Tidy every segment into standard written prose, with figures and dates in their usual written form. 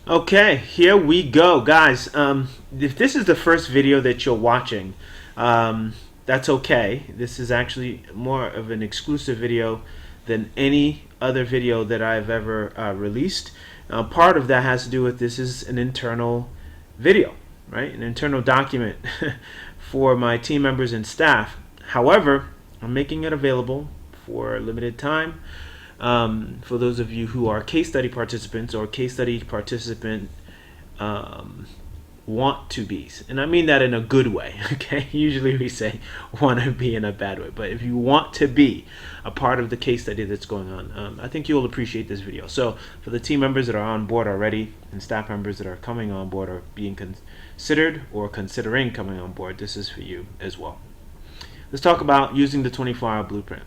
Okay, here we go, guys. If this is the first video that you're watching, that's okay. This is actually more of an exclusive video than any other video that I've ever released. Part of that has to do with this is an internal video, right? An internal document for my team members and staff. However, I'm making it available for a limited time for those of you who are case study participants or case study participant um, want to be. And I mean that in a good way, okay? Usually we say want to be in a bad way. But if you want to be a part of the case study that's going on, I think you'll appreciate this video. So for the team members that are on board already and staff members that are coming on board or being considered or considering coming on board, this is for you as well. Let's talk about using the 24-hour blueprint.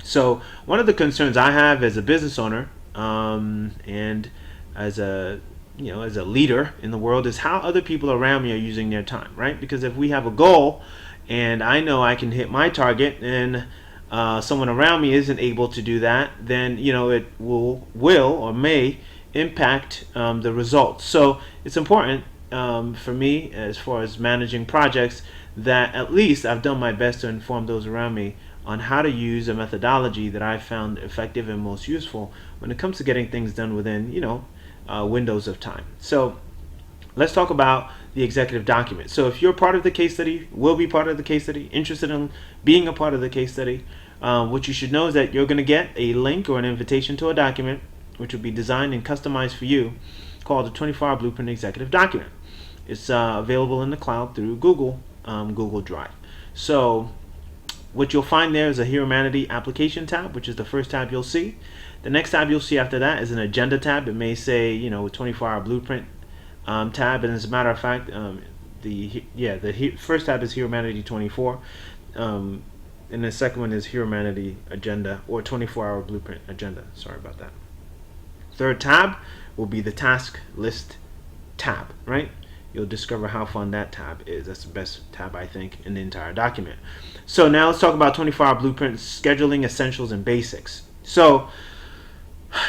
So one of the concerns I have as a business owner and as a as a leader in the world is how other people around me are using their time, right? Because if we have a goal and I know I can hit my target and someone around me isn't able to do that, then it will or may impact the results. So it's important for me as far as managing projects that at least I've done my best to inform those around me on how to use a methodology that I found effective and most useful when it comes to getting things done within windows of time. So let's talk about the executive document. So if you're part of the case study, will be part of the case study, interested in being a part of the case study, what you should know is that you're going to get a link or an invitation to a document which will be designed and customized for you called the 24-hour blueprint executive document. It's available in the cloud through Google Drive. So what you'll find there is a Humanity application tab, which is the first tab you'll see. The next tab you'll see after that is an agenda tab. It may say 24-hour blueprint tab, and as a matter of fact, the first tab is Humanity 24, and the second one is Humanity agenda or 24-hour blueprint agenda. Sorry about that. Third tab will be the task list tab, right? You'll discover how fun that tab is. That's the best tab, I think, in the entire document. So now let's talk about 24-hour blueprint scheduling essentials and basics. So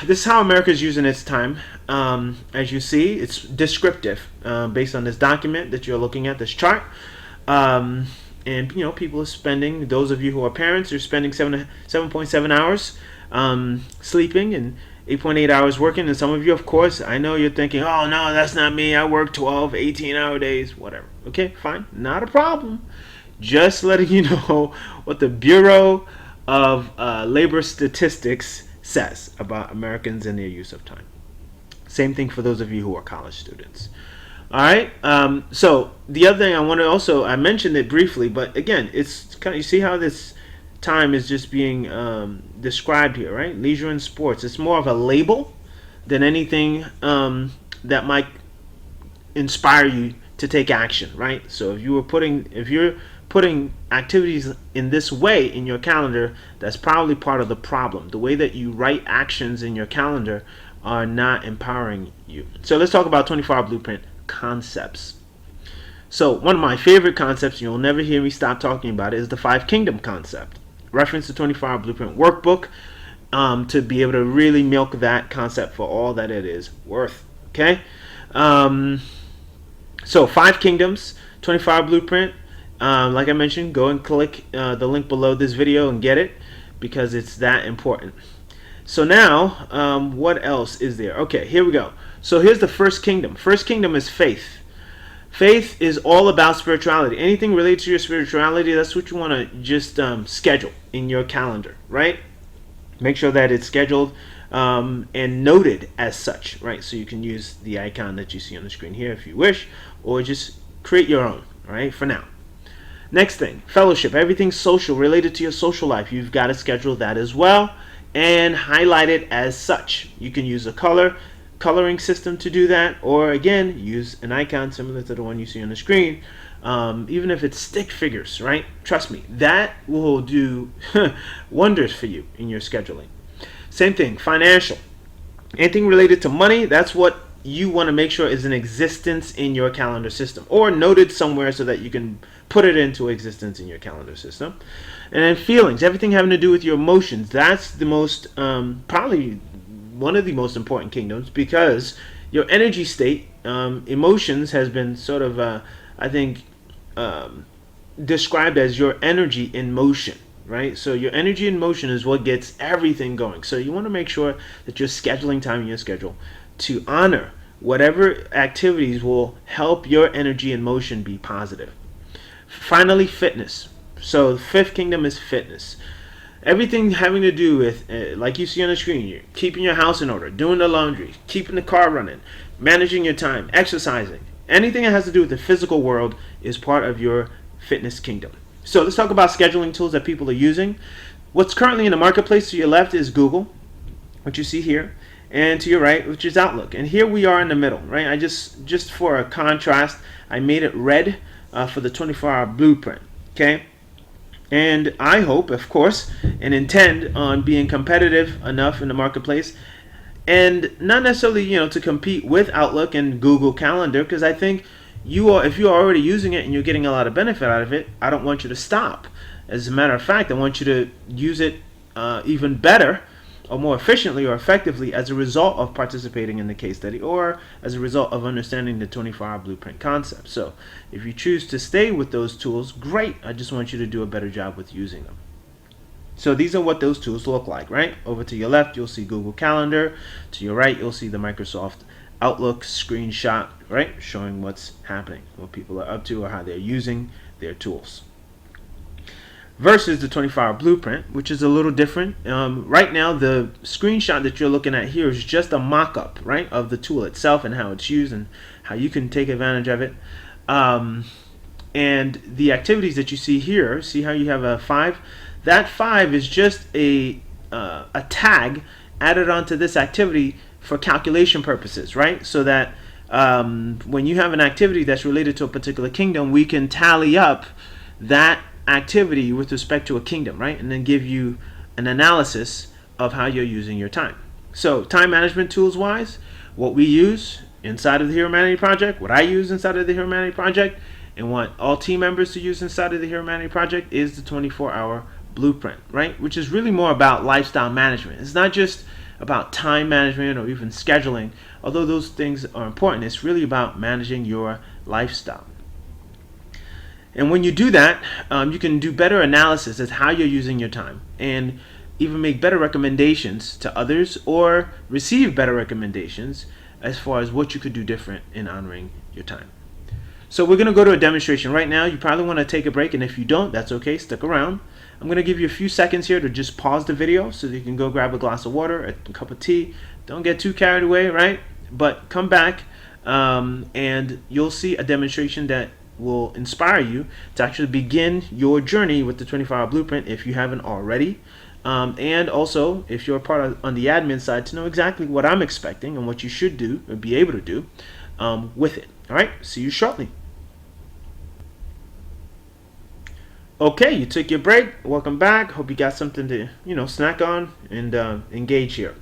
this is how America is using its time. As you see, it's descriptive based on this document that you're looking at, this chart. And people are spending, those of you who are parents, are spending 7.7 hours sleeping and 8.8 hours working. And some of you, of course, I know you're thinking, oh no, that's not me, I work 12 18-hour days, whatever. Okay, fine, not a problem. Just letting you know what the Bureau of Labor Statistics says about Americans and their use of time. Same thing for those of you who are college students. All right. So the other thing I mentioned it briefly, but again, it's kind of, you see how this time is just being described here, right? Leisure and sports. It's more of a label than anything that might inspire you to take action, right? So if you're putting activities in this way in your calendar, that's probably part of the problem. The way that you write actions in your calendar are not empowering you. So let's talk about 24-hour blueprint concepts. So one of my favorite concepts, you'll never hear me stop talking about it, is the 5 Kingdom concept. Reference the 24-hour blueprint workbook to be able to really milk that concept for all that it is worth. Okay? So 5 Kingdoms, 24-hour blueprint. Like I mentioned, go and click the link below this video and get it because it's that important. So now, what else is there? Okay, here we go. So here's the first kingdom. First kingdom is faith. Faith is all about spirituality. Anything related to your spirituality, that's what you want to just schedule in your calendar, right? Make sure that it's scheduled and noted as such, right? So you can use the icon that you see on the screen here if you wish, or just create your own, right, for now. Next thing, fellowship. Everything social related to your social life. You've got to schedule that as well and highlight it as such. You can use a coloring system to do that, or again, use an icon similar to the one you see on the screen. Even if it's stick figures, right? Trust me, that will do wonders for you in your scheduling. Same thing, financial. Anything related to money, that's what you want to make sure is in existence in your calendar system or noted somewhere so that you can put it into existence in your calendar system. And then feelings, everything having to do with your emotions. That's the most, probably one of the most important kingdoms because Your energy state, emotions has been sort of, I think, described as your energy in motion, right? So your energy in motion is what gets everything going. So you want to make sure that you're scheduling time in your schedule to honor whatever activities will help your energy in motion be positive. Finally, fitness. So the fifth kingdom is fitness. Everything having to do with, like you see on the screen, you're keeping your house in order, doing the laundry, keeping the car running, managing your time, exercising. Anything that has to do with the physical world is part of your fitness kingdom. So let's talk about scheduling tools that people are using. What's currently in the marketplace to your left is Google, which you see here, and to your right, which is Outlook. And here we are in the middle, right? I just for a contrast, I made it red for the 24-hour blueprint. Okay. And I hope, of course, and intend on being competitive enough in the marketplace, and not necessarily, to compete with Outlook and Google Calendar, because I think if you're already using it and you're getting a lot of benefit out of it, I don't want you to stop. As a matter of fact, I want you to use it even better, or more efficiently or effectively, as a result of participating in the case study, or as a result of understanding the 24-hour blueprint concept. So if you choose to stay with those tools, great. I just want you to do a better job with using them. So these are what those tools look like, right? Over to your left, you'll see Google Calendar. To your right, you'll see the Microsoft Outlook screenshot, right? Showing what's happening, what people are up to, or how they're using their tools. Versus the 24-hour blueprint, which is a little different. Right now, the screenshot that you're looking at here is just a mock-up, right, of the tool itself and how it's used and how you can take advantage of it. And the activities that you see here, see how you have a 5? That 5 is just a tag added onto this activity for calculation purposes, right? So that when you have an activity that's related to a particular kingdom, we can tally up that activity with respect to a kingdom, right? And then give you an analysis of how you're using your time. So time management tools wise, what we use inside of the Hero Humanity Project, what I use inside of the Hero Humanity Project, and want all team members to use inside of the Hero Humanity Project is the 24-hour blueprint, right? Which is really more about lifestyle management. It's not just about time management or even scheduling, although those things are important. It's really about managing your lifestyle. And when you do that, you can do better analysis as how you're using your time, and even make better recommendations to others, or receive better recommendations as far as what you could do different in honoring your time. So we're going to go to a demonstration right now. You probably want to take a break, and if you don't, that's okay. Stick around. I'm going to give you a few seconds here to just pause the video so that you can go grab a glass of water, a cup of tea. Don't get too carried away, right? But come back, and you'll see a demonstration that will inspire you to actually begin your journey with the 24-hour blueprint if you haven't already. And also, if you're part of on the admin side, to know exactly what I'm expecting and what you should do or be able to do with it. All right, see you shortly. Okay, you took your break. Welcome back. Hope you got something to snack on and engage here.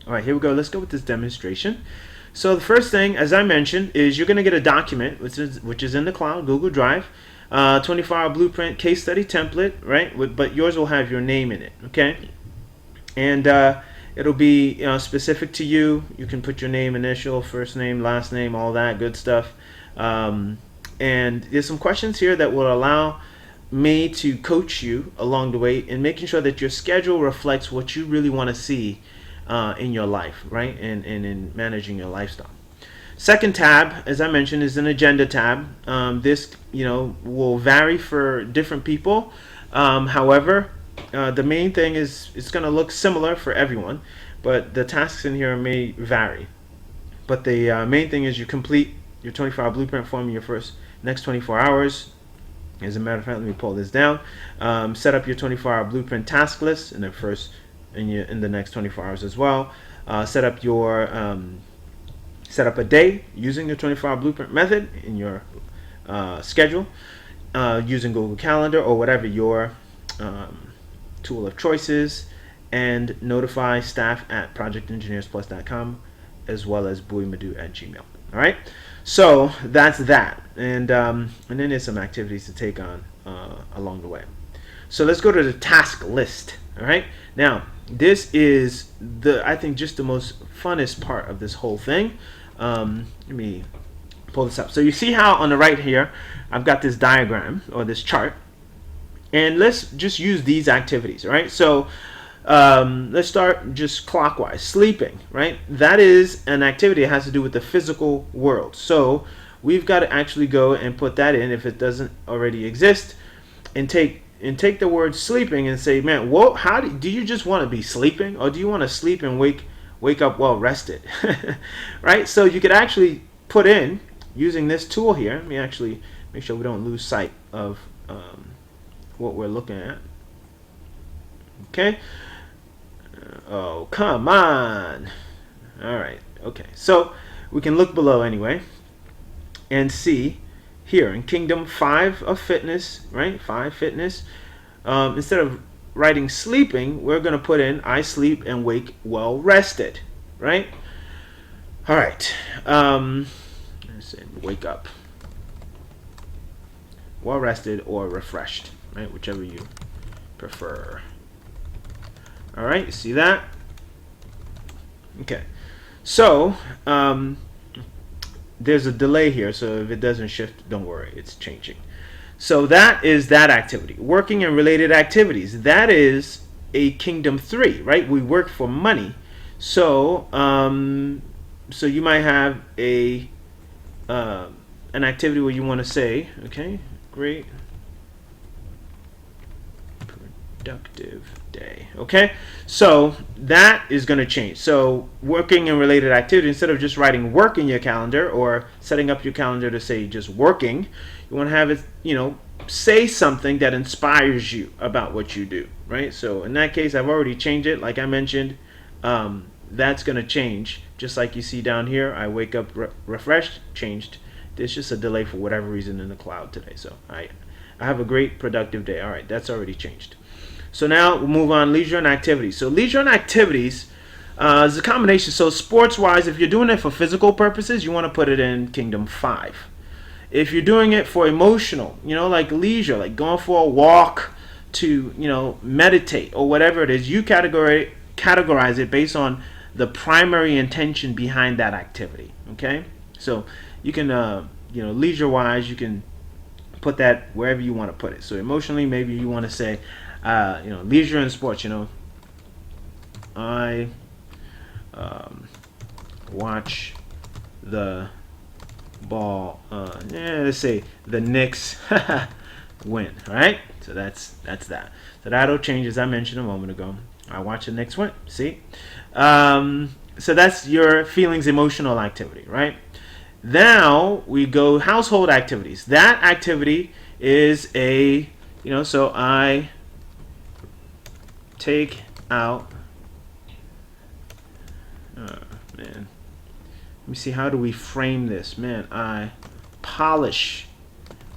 All right, here we go. Let's go with this demonstration. So the first thing, as I mentioned, is you're going to get a document which is in the cloud, Google Drive, 24-hour blueprint case study template, right? But yours will have your name in it, okay? And it'll be specific to you. You can put your name, initial, first name, last name, all that good stuff. And there's some questions here that will allow me to coach you along the way in making sure that your schedule reflects what you really want to see in your life, right? And in managing your lifestyle. Second tab, as I mentioned, is an agenda tab. This will vary for different people. However, the main thing is it's going to look similar for everyone, but the tasks in here may vary. But the main thing is you complete your 24-hour blueprint form in your next 24 hours. As a matter of fact, let me pull this down. Set up your 24-hour blueprint task list in the next 24 hours as well. Set up a day using the 24-hour blueprint method in your schedule, using Google Calendar or whatever your tool of choice is, and notify staff at projectengineersplus.com as well as buimadu@gmail. All right, so that's that, and then there's some activities to take on along the way. So let's go to the task list. All right, now this is I think just the most funnest part of this whole thing. Let me pull this up. So you see how on the right here, I've got this diagram or this chart, and let's just use these activities, right? So let's start just clockwise. Sleeping, right? That is an activity that has to do with the physical world. So we've got to actually go and put that in if it doesn't already exist, and take the word sleeping and say, man, how do you just want to be sleeping, or do you want to sleep and wake up well rested? Right? So you could actually put in using this tool here. Let me actually make sure we don't lose sight of what we're looking at. Okay. Oh, come on. All right. Okay. So we can look below anyway and see here in Kingdom 5 of Fitness, right? 5 Fitness. Instead of writing sleeping, we're going to put in I sleep and wake well rested, right? All right. Let's say wake up well rested or refreshed, right? Whichever you prefer. All right, see that? Okay. So there's a delay here, so if it doesn't shift, don't worry, it's changing. So that is that activity. Working and related activities. That is a Kingdom 3, right? We work for money. So so you might have an activity where you want to say, okay, great productive day. Okay, so that is going to change. So working and related activity, instead of just writing work in your calendar or setting up your calendar to say just working, you want to have it, say something that inspires you about what you do, right? So in that case, I've already changed it. Like I mentioned, that's going to change. Just like you see down here, I wake up refreshed, changed. There's just a delay for whatever reason in the cloud today. So I have a great productive day. All right, that's already changed. So now we'll move on, leisure and activities. So leisure and activities is a combination. So sports-wise, if you're doing it for physical purposes, you want to put it in Kingdom 5. If you're doing it for emotional, like leisure, like going for a walk to, meditate or whatever it is, you categorize it based on the primary intention behind that activity, okay? So you can, leisure-wise, you can put that wherever you want to put it. So emotionally, maybe you want to say, leisure and sports, I watch the ball, let's say the Knicks win, right? So that's that. So that'll change, as I mentioned a moment ago. I watch the Knicks win, see? So that's your feelings, emotional activity, right? Now we go household activities. That activity is a, so I take out, man, let me see, how do we frame this? Man, I polish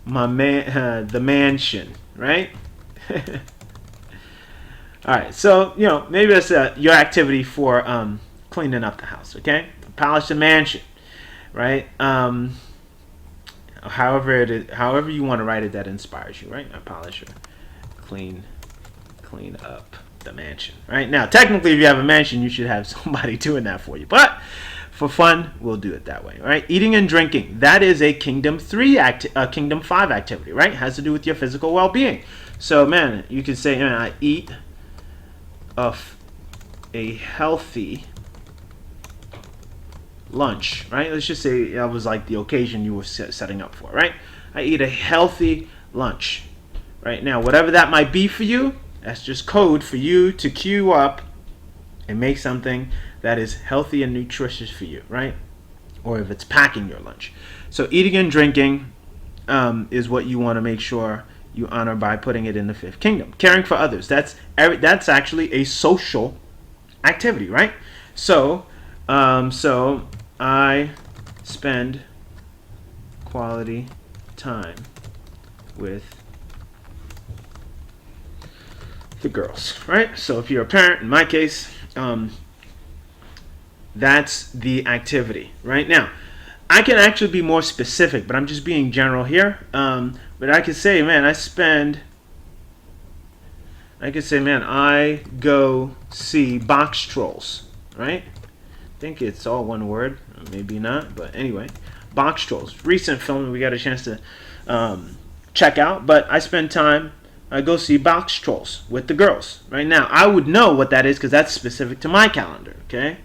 my the mansion, right? All right, so maybe that's your activity for cleaning up the house. Okay, polish the mansion, right? However you want to write it that inspires you, right? I polish or clean up the mansion. Right now, technically, if you have a mansion, you should have somebody doing that for you. But for fun, we'll do it that way. Right? Eating and drinking. That is a Kingdom 5 activity. Right? It has to do with your physical well-being. So, man, you can say, I eat a healthy lunch. Right? Let's just say that was like the occasion you were setting up for. Right? I eat a healthy lunch. Right now, whatever that might be for you, that's just code for you to queue up and make something that is healthy and nutritious for you, right? Or if it's packing your lunch. So eating and drinking is what you want to make sure you honor by putting it in the 5th kingdom. Caring for others. That's actually a social activity, right? So I spend quality time with the girls, right? So if you're a parent, in my case, that's the activity. Right now, I can actually be more specific, but I'm just being general here. But I could say, man, I go see box trolls, right? I think it's all one word. maybe not, but anyway. Box Trolls, recent film that we got a chance to check out, but I spend time, I go see Box Trolls with the girls. Right now, I would know what that is because that's specific to my calendar, okay?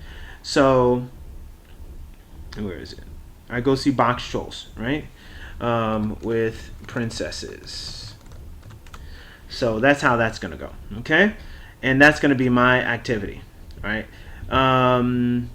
So, where is it? I go see Box Trolls, right? With princesses. So that's how that's going to go, okay? And that's going to be my activity, right? And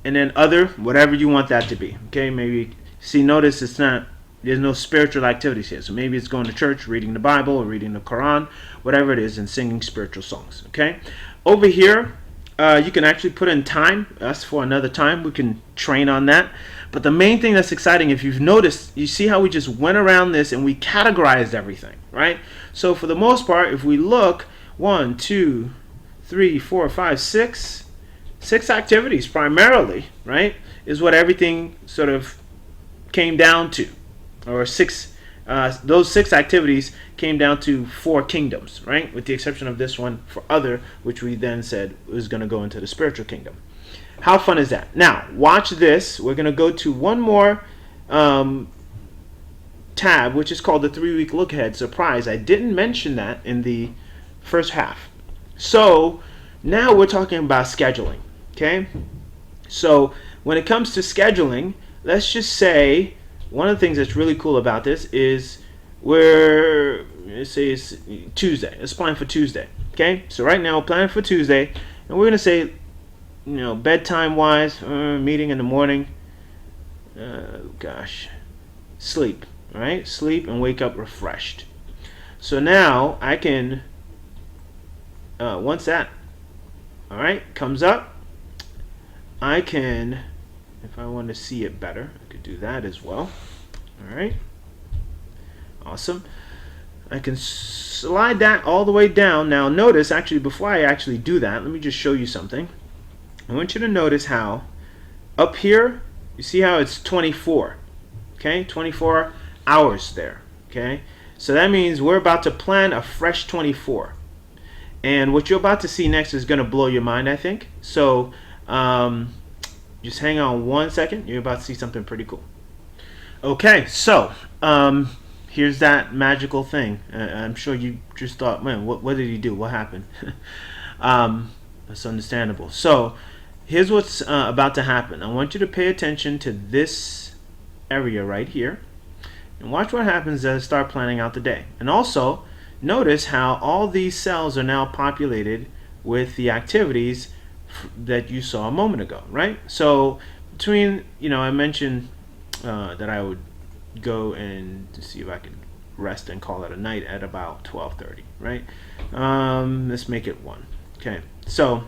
then other, whatever you want that to be, okay? Maybe, see, notice it's not, there's no spiritual activities here. So maybe it's going to church, reading the Bible, or reading the Quran, whatever it is, and singing spiritual songs, okay? Over here, you can actually put in time. That's for another time. We can train on that. But the main thing that's exciting, if you've noticed, you see how we just went around this and we categorized everything, right? So for the most part, if we look, 1, 2, 3, 4, 5, 6, 6 activities primarily, right, is what everything sort of came down to. Or those 6 activities came down to 4 kingdoms, right? With the exception of this one for other, which we then said was going to go into the spiritual kingdom. How fun is that? Now, watch this. We're going to go to one more tab, which is called the 3-week look ahead. Surprise, I didn't mention that in the first half. So, now we're talking about scheduling, okay? So, when it comes to scheduling, let's just say one of the things that's really cool about this is let's say it's Tuesday. Let's plan for Tuesday, okay? So right now we're planning for Tuesday, and we're going to say, bedtime wise, meeting in the morning, sleep, right? Sleep and wake up refreshed. So now I can, once that, all right, comes up, I can, if I want to see it better, I could do that as well. All right, awesome. I can slide that all the way down. Now notice, actually, before I actually do that, let me just show you something. I want you to notice how up here, you see how it's 24, okay? 24 hours there, okay? So that means we're about to plan a fresh 24. And what you're about to see next is going to blow your mind, I think. So just hang on one second. You're about to see something pretty cool. Okay, so here's that magical thing. I'm sure you just thought, man, what did he do? What happened? That's understandable. So here's what's about to happen. I want you to pay attention to this area right here and watch what happens as I start planning out the day. And also notice how all these cells are now populated with the activities that you saw a moment ago, right? So between, I mentioned that I would go and to see if I could rest and call it a night at about 12:30, right? Let's make it 1. Okay, so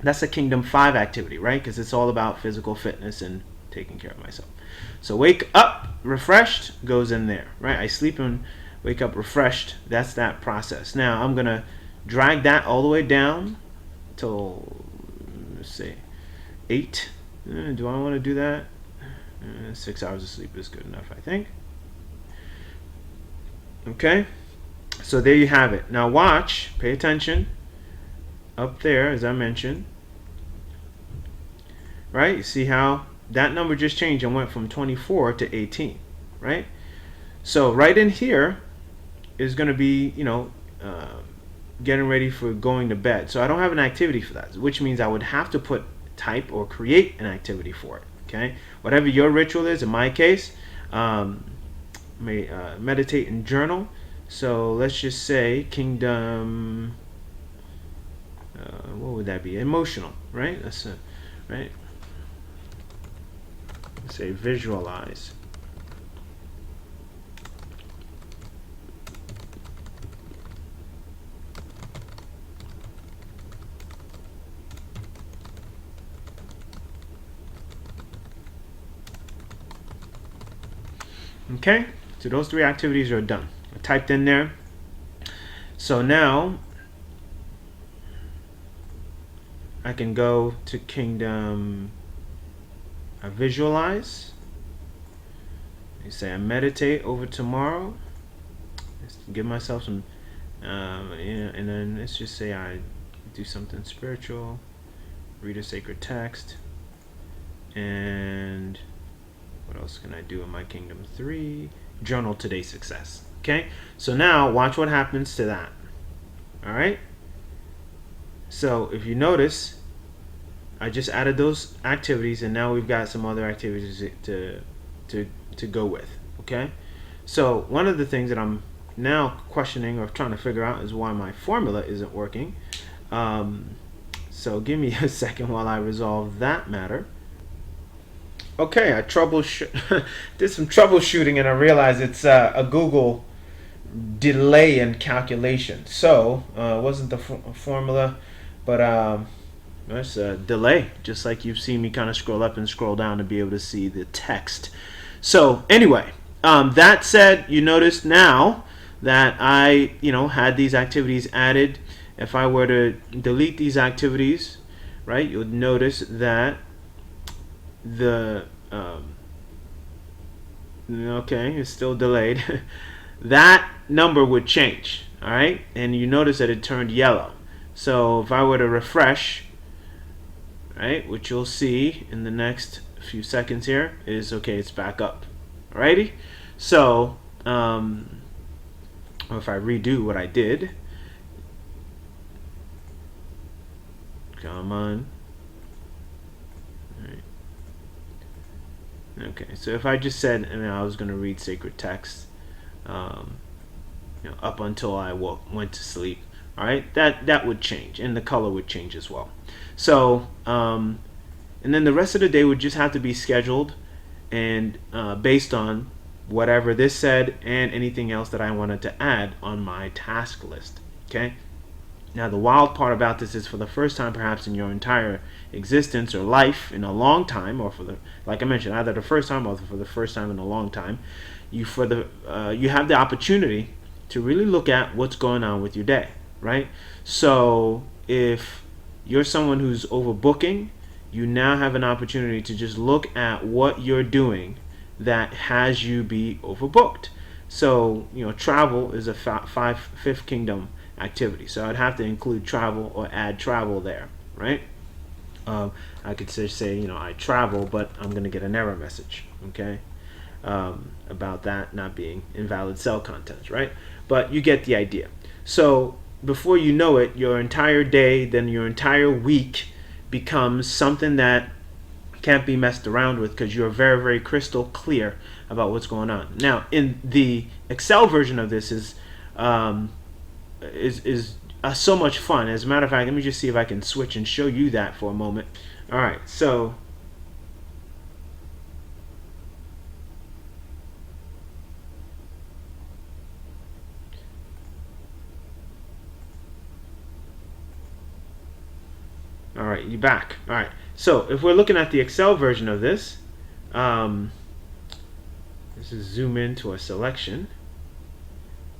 that's a Kingdom 5 activity, right? Because it's all about physical fitness and taking care of myself. So wake up refreshed goes in there, right? I sleep and wake up refreshed. That's that process. Now I'm going to drag that all the way down till, let's say, 8. Do I want to do that? 6 hours of sleep is good enough, I think. Okay, so there you have it. Now watch, pay attention. Up there, as I mentioned, right? You see how that number just changed and went from 24 to 18, right? So right in here is going to be, getting ready for going to bed. So I don't have an activity for that, which means I would have to type or create an activity for it. Okay, whatever your ritual is. In my case, meditate and journal. So let's just say Kingdom. What would that be? Emotional, right? That's right. Let's say visualize. Okay, so those 3 activities are done. I typed in there. So now I can go to Kingdom. I visualize. You say I meditate over tomorrow. Just give myself some, and then let's just say I do something spiritual, read a sacred text, And what else can I do in my kingdom 3? Journal today's success. Okay, so now watch what happens to that. All right, so if you notice, I just added those activities, and now we've got some other activities to go with. Okay, so one of the things that I'm now questioning or trying to figure out is why my formula isn't working. So give me a second while I resolve that matter. Okay, I did some troubleshooting, and I realized it's a Google delay in calculation. So it wasn't the formula, but it's a delay, just like you've seen me kind of scroll up and scroll down to be able to see the text. So anyway, that said, you notice now that I had these activities added. If I were to delete these activities, right, you'll notice that the okay, it's still delayed. That number would change, all right, and you notice that it turned yellow. So if I were to refresh, right, which you'll see in the next few seconds here, is okay, it's back up. Alrighty, so if I redo what I did, come on. Okay, so if I just said, I was going to read sacred text, up until I went to sleep, all right, that would change, and the color would change as well. So, and then the rest of the day would just have to be scheduled and based on whatever this said and anything else that I wanted to add on my task list. Okay. Now the wild part about this is, for the first time perhaps in your entire existence or life, in a long time, or like I mentioned, either the first time or for the first time in a long time, you have the opportunity to really look at what's going on with your day, right? So if you're someone who's overbooking, you now have an opportunity to just look at what you're doing that has you be overbooked. So travel is a fifth kingdom activity, so I'd have to include travel or add travel there, right? I could say I travel, but I'm going to get an error message, okay, about that not being invalid cell content, right? But you get the idea. So before you know it, your entire day, then your entire week becomes something that can't be messed around with, because you're very, very crystal clear about what's going on. Now, in the Excel version of this is so much fun. As a matter of fact, let me just see if I can switch and show you that for a moment. All right, so all right, you back. All right, so if we're looking at the Excel version of this, this is zoom into a selection.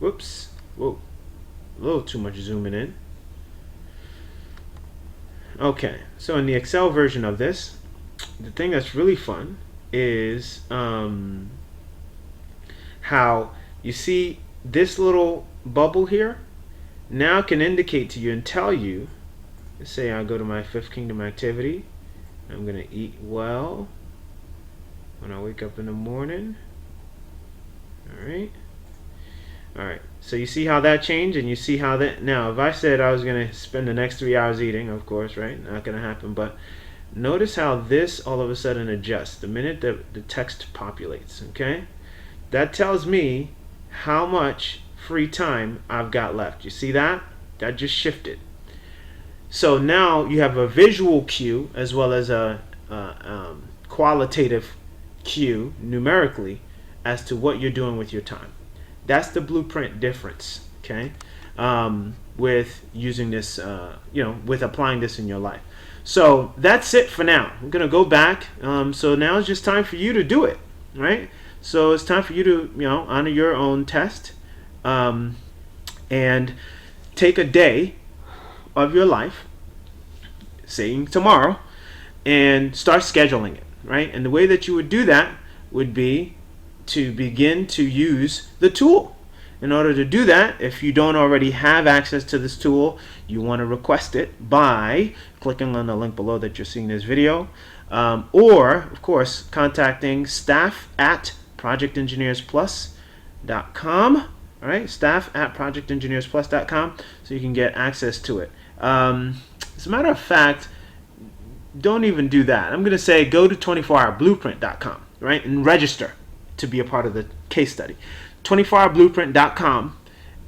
Whoops, whoa, a little too much zooming in. Okay, so in the Excel version of this, the thing that's really fun is how you see this little bubble here now can indicate to you and tell you, let's say I go to my fifth kingdom activity, I'm going to eat well when I wake up in the morning. Alright, so you see how that changed, and you see how that, now if I said I was going to spend the next 3 hours eating, of course, right, not going to happen, but notice how this all of a sudden adjusts the minute that the text populates, okay? That tells me how much free time I've got left. You see that? That just shifted. So now you have a visual cue as well as a qualitative cue numerically as to what you're doing with your time. That's the blueprint difference, okay, with using this, with applying this in your life. So that's it for now. We're going to go back. So now it's just time for you to do it, right? So it's time for you to, honor your own test and take a day of your life, saying tomorrow, and start scheduling it, right? And the way that you would do that would be to begin to use the tool. In order to do that, if you don't already have access to this tool, you want to request it by clicking on the link below that you're seeing this video. or of course contacting staff at projectengineersplus.com. All right, staff at projectengineersplus.com, so you can get access to it. As a matter of fact, don't even do that. I'm going to say go to 24hourblueprint.com, right, and register to be a part of the case study. 24hourblueprint.com,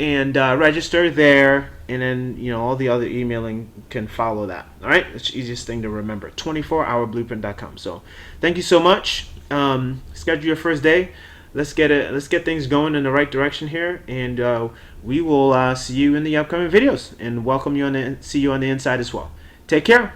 and register there, and then all the other emailing can follow that. All right, it's the easiest thing to remember. 24hourblueprint.com. So thank you so much. Schedule your first day. Let's get things going in the right direction here, and we will see you in the upcoming videos, and welcome you see you on the inside as well. Take care.